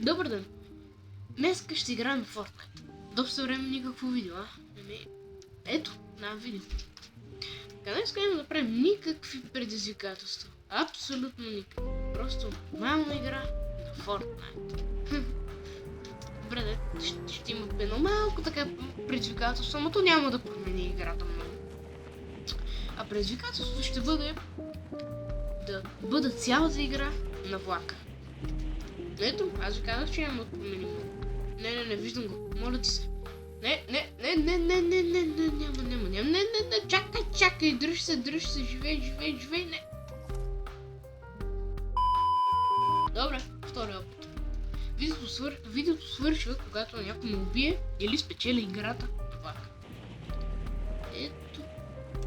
Добър ден! Днес ще играем в Fortnite. Доста време никакво видео, а? Ето, на видео. Днес няма да направим никакви предизвикателства. Абсолютно никакви. Просто нормална игра на Fortnite. Добре, ще има едно малко така предизвикателство, но то няма да промени играта много. А предизвикателството ще бъде да бъде цялата игра на влака. Ето, аз ви казах, че няма да промени много. Не, виждам го. Моля ти се. Не, няма, чакай, дръж се, живей, не. Добре, втори опит. Видеото свършва, когато някой ме убие или спечели играта на влака. Ето,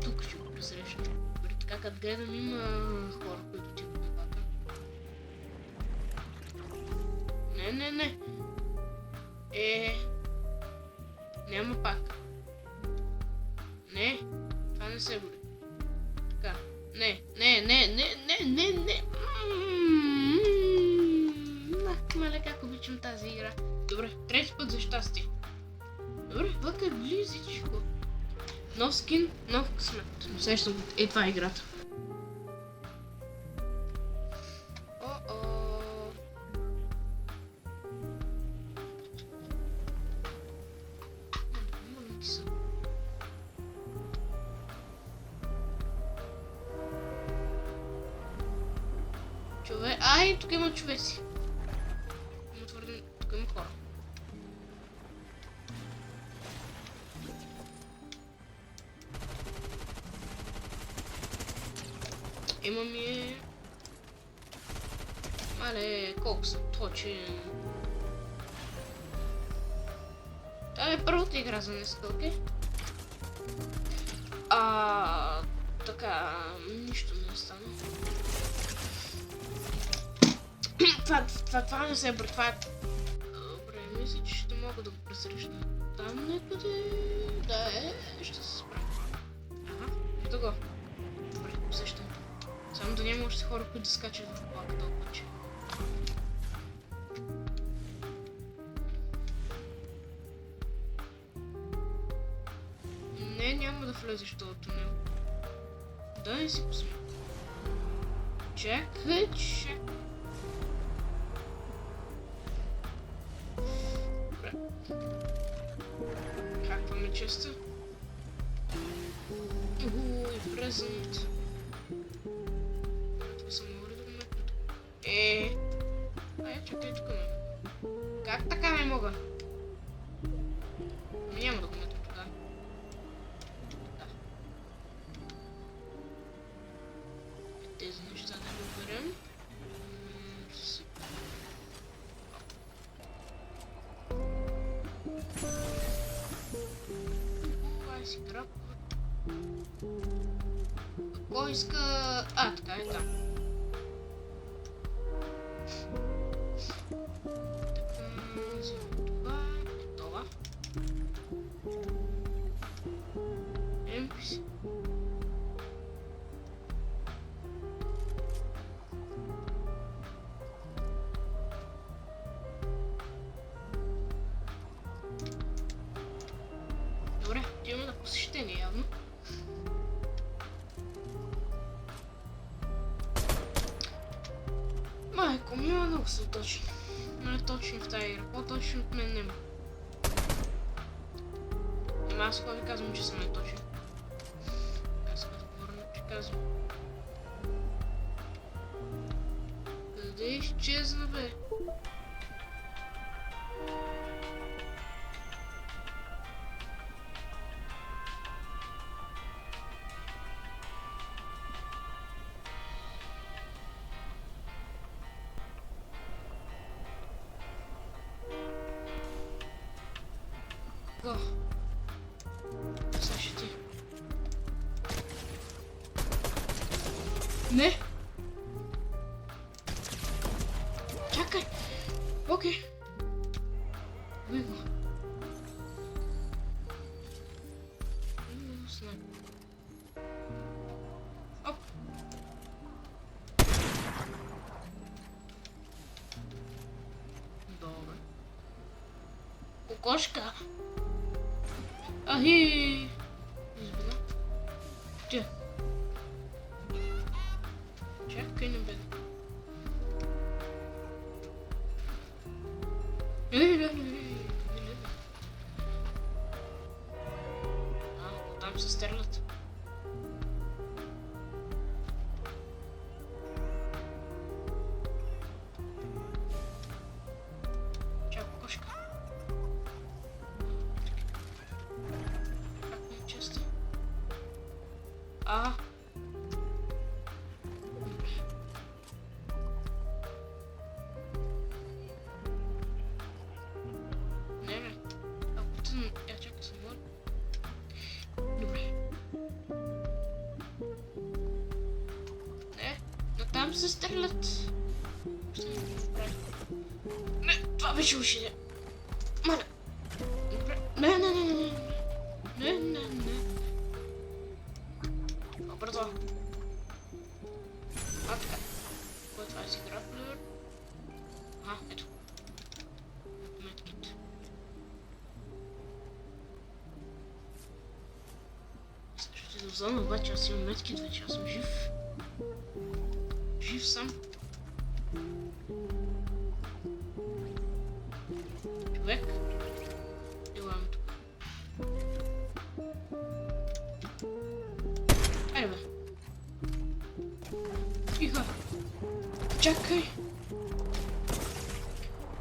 тук ще го пресреща. Така като гледам има хора, които ти го влака. Не. Няма пак. Не, това не се бъде. Така, не. Маля, как обичам тази игра. Добре, трети път за щастие. Добре, въка е близичко. Нов скин, нов късмет. Усещам, това е играта. Ай, тук има човеци. Тук има хора. Имаме... Мале, колко съм точен. Това е първата игра за днес, окей? Така, нищо не стана. Това не се бър, това е... Добре, мисля, че ще мога да го пресрещна. Там някъде... Да, ще се справя. Ето го. Добре, усещам. Само да няма още хора, които да скачат в влака обаче. Не, няма да влезеш в този тунел. Да, не си посмя. Чакай. Хакваме честа. И презент. Това съм мога да го метна. Чакай тук ме. Как така не мога? Няма да го метна тогава. Да. Тези неща да ги берем. Кой иска... така е там. Така, взимам това, готова. NPC. Добре, имаме на посещение явно. Майко ми, много са точни. Не точни в тази игра, по-точни от мен нема. Аз кога ви казвам, че съм неточен. Аз като говоря, че казвам. Къде изчезна, бе? Го. Слушай ти. Не. Чакай. Окей. Убий го. Оп. кошка. Ахи. Избина. Че? Чакай на бе. Там се стрелят. Чакай, кошка. Как не е често? Я чакай съм мор. Добре. Не, но там се стрелят. Ще не го прави. Не, това вече уши. Маля. Добре. Не. Обързва. Така. Кой това си граплер? Ето. Медкит. Ще да взема, обаче аз имам медкит вече, аз съм жив. Жив съм. Човек. Елам тук. Айде бе. Тихо. Чакай.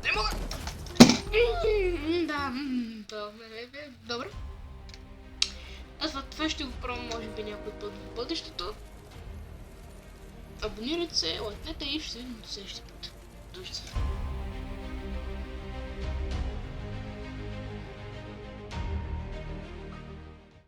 Не мога. Добре. Аз това ще го пробвам може би някой път в бъдещето. Абонирайте се, лайкнете и ще се видим до следващия път. До